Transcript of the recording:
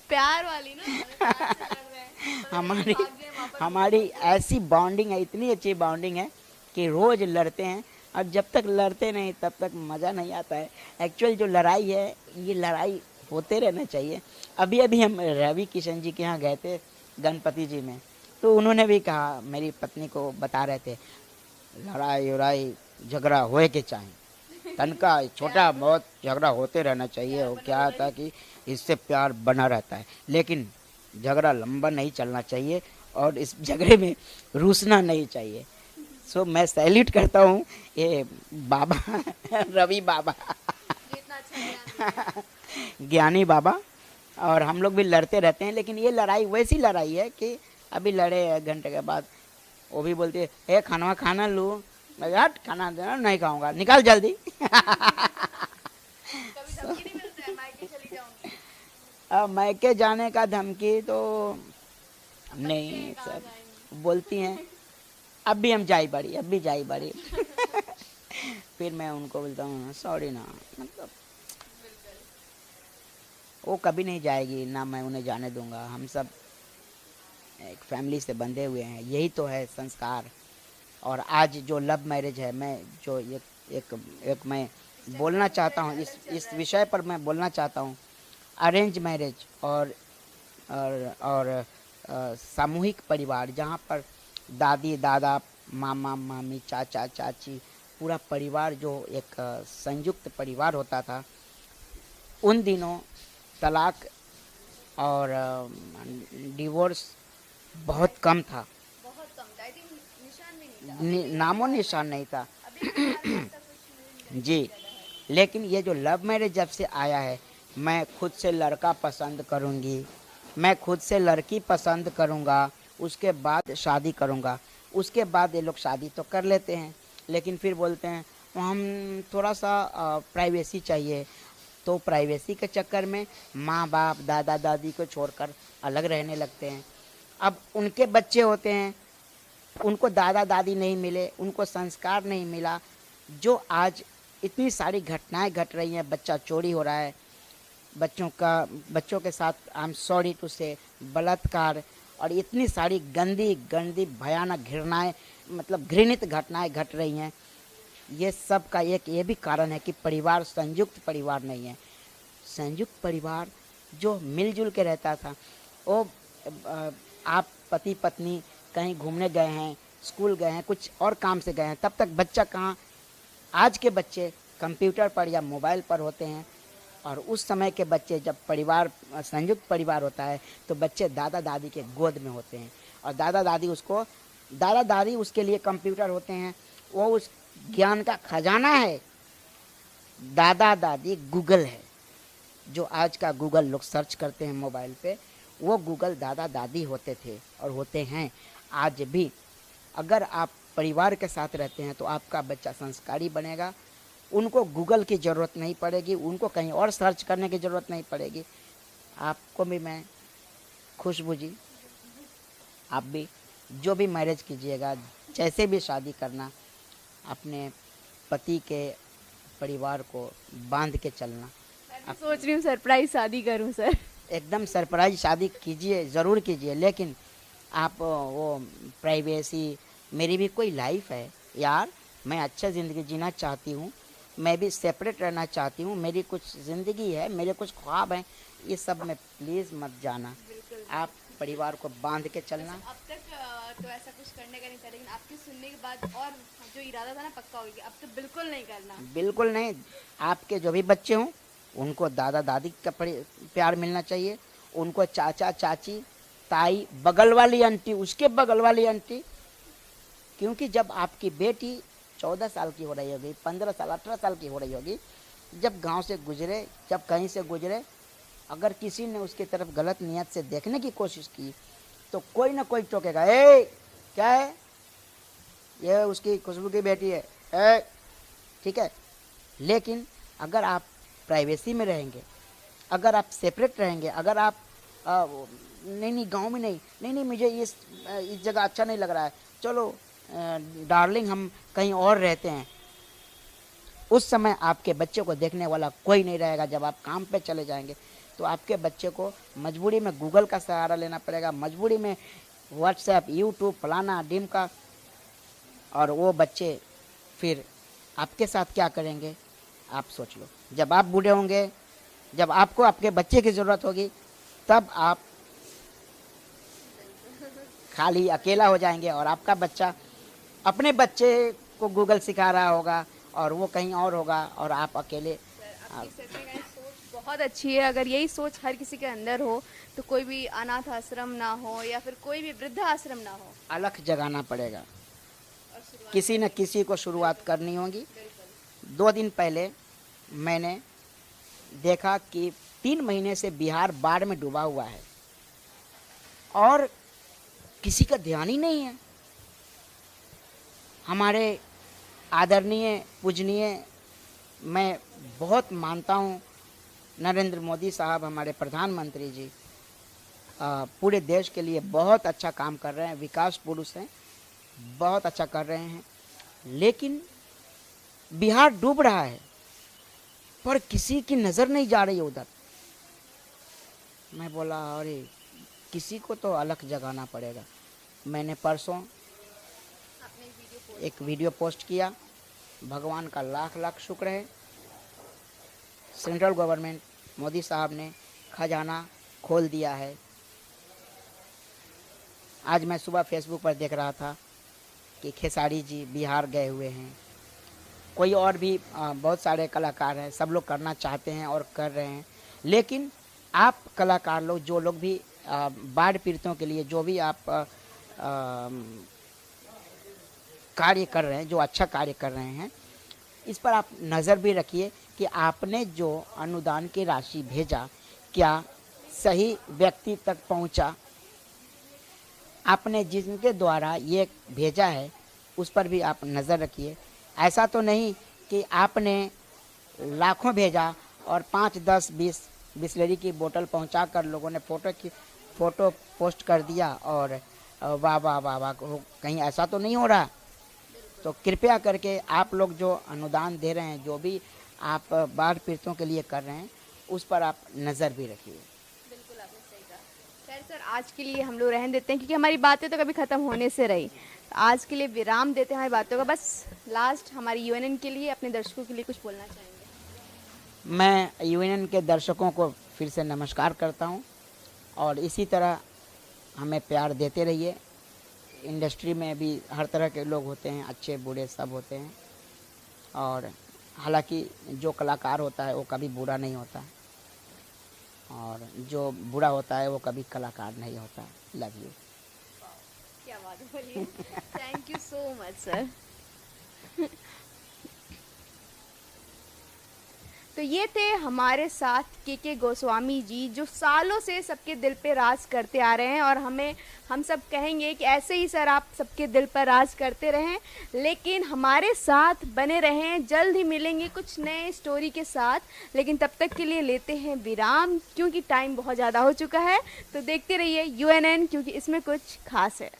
प्यार वाली ना, प्यार से लड़ रहे हैं, पता नहीं हमारी भाग गए वापस हमारी ऐसी बॉन्डिंग है, इतनी अच्छी बॉन्डिंग है कि रोज लड़ते हैं। और जब तक लड़ते नहीं तब तक मज़ा नहीं आता है। एक्चुअल जो लड़ाई है, ये लड़ाई होते रहना चाहिए। अभी अभी हम रवि किशन जी के यहाँ गए थे गणपति जी में, तो उन्होंने भी कहा, मेरी पत्नी को बता रहे थे, लड़ाई उड़ाई झगड़ा होए के चाहिए, तनका छोटा बहुत झगड़ा होते रहना चाहिए। और क्या था कि इससे प्यार बना रहता है, लेकिन झगड़ा लंबा नहीं चलना चाहिए और इस झगड़े में रूसना नहीं चाहिए। सो मैं सैल्यूट करता हूँ ये बाबा रवि बाबा, जो इतना अच्छा ज्ञान देते हैं। ज्ञानी बाबा। और हम लोग भी लड़ते रहते हैं, लेकिन ये लड़ाई वैसी लड़ाई है कि अभी लड़े 1 घंटे के बाद वो भी बोलती है, हे खाना खाना लूँ, मैं हट खाना देना नहीं खाऊंगा, निकाल जल्दी। कभी धमकी नहीं मिलता है मायके चली जाऊंगी? अब मैके जाने का धमकी तो अब बच्चे नहीं हैं, कहाँ सर, जाएंगे। बोलती हैं अब भी हम जाई बड़ी, अब भी जाई बड़ी। फिर मैं उनको बोलता हूँ सॉरी ना, मतलब बिल्कुल। वो कभी नहीं जाएगी ना, मैं उन्हें जाने दूंगा। हम सब एक फैमिली से बंधे हुए हैं, यही तो है संस्कार। और आज जो लव मैरिज है, मैं जो एक मैं बोलना चाहता हूँ, इस विषय पर मैं बोलना चाहता हूँ। अरेंज मैरिज और सामूहिक परिवार, जहाँ पर दादी दादा मामा मामी चाचा चाची पूरा परिवार जो एक संयुक्त परिवार होता था, उन दिनों तलाक और डिवोर्स बहुत कम था, बहुत कम था, आई थिंक निशान भी नहीं था, अभी भी नामो ऐसा निशान है। नहीं था। अभी फिलहाल में ऐसा कुछ नहीं जी, चला है। लेकिन ये जो लव मैरिज जब से आया है, मैं खुद से लड़का पसंद करूँगी, मैं खुद से लड़की पसंद करूँगा, उसके बाद शादी करूँगा। उसके बाद ये लोग शादी तो कर लेते हैं, लेकिन फिर बोलते हैं हम थोड़ा सा प्राइवेसी चाहिए। तो प्राइवेसी के चक्कर में माँ बाप दादा दादी को छोड़कर अलग रहने लगते हैं। अब उनके बच्चे होते हैं, उनको दादा दादी नहीं मिले, उनको संस्कार नहीं मिला। जो आज इतनी सारी घटनाएं घट रही हैं, बच्चा चोरी हो रहा है, बच्चों के साथ आई एम सॉरी टू से बलात्कार, और इतनी सारी गंदी गंदी भयानक घृणाएं, मतलब घृणित घटनाएं घट रही हैं। ये सब का एक ये भी कारण है कि परिवार संयुक्त परिवार नहीं है। संयुक्त परिवार जो मिलजुल के रहता था, वो आप पति पत्नी कहीं घूमने गए हैं, स्कूल गए हैं, कुछ और काम से गए हैं, तब तक बच्चा कहाँ, आज के बच्चे कंप्यूटर पर या मोबाइल पर होते हैं। और उस समय के बच्चे, जब परिवार संयुक्त परिवार होता है, तो बच्चे दादा दादी के गोद में होते हैं, और दादा दादी उसके लिए कंप्यूटर होते हैं, वो उस ज्ञान का खजाना है। दादा दादी गूगल है, जो आज का गूगल लोग सर्च करते हैं मोबाइल पे, वो गूगल दादा दादी होते थे और होते हैं आज भी। अगर आप परिवार के साथ रहते हैं तो आपका बच्चा संस्कारी बनेगा, उनको गूगल की ज़रूरत नहीं पड़ेगी, उनको कहीं और सर्च करने की ज़रूरत नहीं पड़ेगी। आपको भी मैं, खुशबू जी, आप भी जो भी मैरिज कीजिएगा, जैसे भी शादी करना, अपने पति के परिवार को बांध के चलना। मैं भी सोच रही हूँ सरप्राइज शादी करूँ सर। एकदम सरप्राइज शादी कीजिए, ज़रूर कीजिए, लेकिन आप वो प्राइवेसी, मेरी भी कोई लाइफ है यार, मैं अच्छा ज़िंदगी जीना चाहती हूँ, मैं भी सेपरेट रहना चाहती हूँ, मेरी कुछ ज़िंदगी है, मेरे कुछ ख्वाब हैं, ये सब में प्लीज़ मत जाना। आप परिवार को बांध के चलना। अब तक तो ऐसा कुछ करने का नहीं था, लेकिन आपके सुनने के बाद और जो इरादा था ना पक्का हो गया, अब तो बिल्कुल नहीं करना। बिल्कुल नहीं। आपके जो भी बच्चे हों, उनको दादा दादी का प्यार मिलना चाहिए, उनको चाचा चाची ताई, बगल वाली आंटी, उसके बगल वाली आंटी। क्योंकि जब आपकी बेटी 14 साल की हो रही होगी, 15 साल 18 साल की हो रही होगी, जब गांव से गुजरे, जब कहीं से गुजरे, अगर किसी ने उसकी तरफ गलत नियत से देखने की कोशिश की, तो कोई ना कोई टोकेगा, ए क्या है, ये उसकी खुशबू की बेटी है, ए ठीक है। लेकिन अगर आप प्राइवेसी में रहेंगे, अगर आप सेपरेट रहेंगे, अगर आप नहीं गांव में नहीं मुझे इस जगह अच्छा नहीं लग रहा है, चलो डार्लिंग हम कहीं और रहते हैं, उस समय आपके बच्चे को देखने वाला कोई नहीं रहेगा। जब आप काम पे चले जाएंगे, तो आपके बच्चे को मजबूरी में गूगल का सहारा लेना पड़ेगा, मजबूरी में व्हाट्सएप, यूट्यूब, फलाना डिम का। और वो बच्चे फिर आपके साथ क्या करेंगे आप सोच लो। जब आप बूढ़े होंगे, जब आपको आपके बच्चे की ज़रूरत होगी, तब आप खाली अकेला हो जाएंगे और आपका बच्चा अपने बच्चे को गूगल सिखा रहा होगा और वो कहीं और होगा और आप अकेले। आपकी सच में गाइस सोच बहुत अच्छी है। अगर यही सोच हर किसी के अंदर हो तो कोई भी अनाथ आश्रम ना हो या फिर कोई भी वृद्धा आश्रम ना हो। अलख जगाना पड़ेगा, और शुरुआत किसी न किसी को शुरुआत करनी होगी। 2 दिन पहले मैंने देखा कि 3 महीने से बिहार बाढ़ में डूबा हुआ है और किसी का ध्यान ही नहीं है। हमारे आदरणीय पूजनीय, मैं बहुत मानता हूँ नरेंद्र मोदी साहब, हमारे प्रधानमंत्री जी पूरे देश के लिए बहुत अच्छा काम कर रहे हैं, विकास पुरुष हैं, बहुत अच्छा कर रहे हैं। लेकिन बिहार डूब रहा है पर किसी की नज़र नहीं जा रही है उधर। मैं बोला अरे किसी को तो अलग जगाना पड़ेगा। मैंने परसों आपने एक वीडियो पोस्ट किया। भगवान का लाख लाख शुक्र है, सेंट्रल गवर्नमेंट मोदी साहब ने खजाना खोल दिया है। आज मैं सुबह फेसबुक पर देख रहा था कि खेसारी जी बिहार गए हुए हैं, कोई और भी बहुत सारे कलाकार हैं, सब लोग करना चाहते हैं और कर रहे हैं। लेकिन आप कलाकार लोग, जो लोग भी बाढ़ पीड़ितों के लिए जो भी आप कार्य कर रहे हैं, जो अच्छा कार्य कर रहे हैं, इस पर आप नज़र भी रखिए कि आपने जो अनुदान की राशि भेजा क्या सही व्यक्ति तक पहुंचा। आपने जिनके द्वारा ये भेजा है उस पर भी आप नज़र रखिए। ऐसा तो नहीं कि आपने लाखों भेजा और 5, 10, 20 बिस्लरी की बोतल पहुंचा कर लोगों ने फ़ोटो पोस्ट कर दिया और वाह वाह वाह वाह, कहीं ऐसा तो नहीं हो रहा। तो कृपया करके आप लोग जो अनुदान दे रहे हैं, जो भी आप बाढ़ पीड़ितों के लिए कर रहे हैं, उस पर आप नज़र भी रखिए। बिल्कुल आपने सही कहा। खैर सर, आज के लिए हम लोग रहने देते हैं क्योंकि हमारी बातें तो कभी ख़त्म होने से रही। आज के लिए विराम देते हैं हमारी बातों का। बस लास्ट हमारी यूएनएन के लिए, अपने दर्शकों के लिए कुछ बोलना चाहेंगे? मैं यूएनएन के दर्शकों को फिर से नमस्कार करता हूं और इसी तरह हमें प्यार देते रहिए। इंडस्ट्री में भी हर तरह के लोग होते हैं, अच्छे बुरे सब होते हैं। और हालांकि जो कलाकार होता है वो कभी बुरा नहीं होता और जो बुरा होता है वो कभी कलाकार नहीं होता। Love you. क्या बात बोलिए। Thank you so much sir. तो ये थे हमारे साथ के गोस्वामी जी, जो सालों से सबके दिल पे राज करते आ रहे हैं और हम सब कहेंगे कि ऐसे ही सर आप सबके दिल पर राज करते रहें, लेकिन हमारे साथ बने रहें। जल्द ही मिलेंगे कुछ नए स्टोरी के साथ, लेकिन तब तक के लिए लेते हैं विराम क्योंकि टाइम बहुत ज़्यादा हो चुका है। तो देखते रहिए यूएनएन, क्योंकि इसमें कुछ खास है।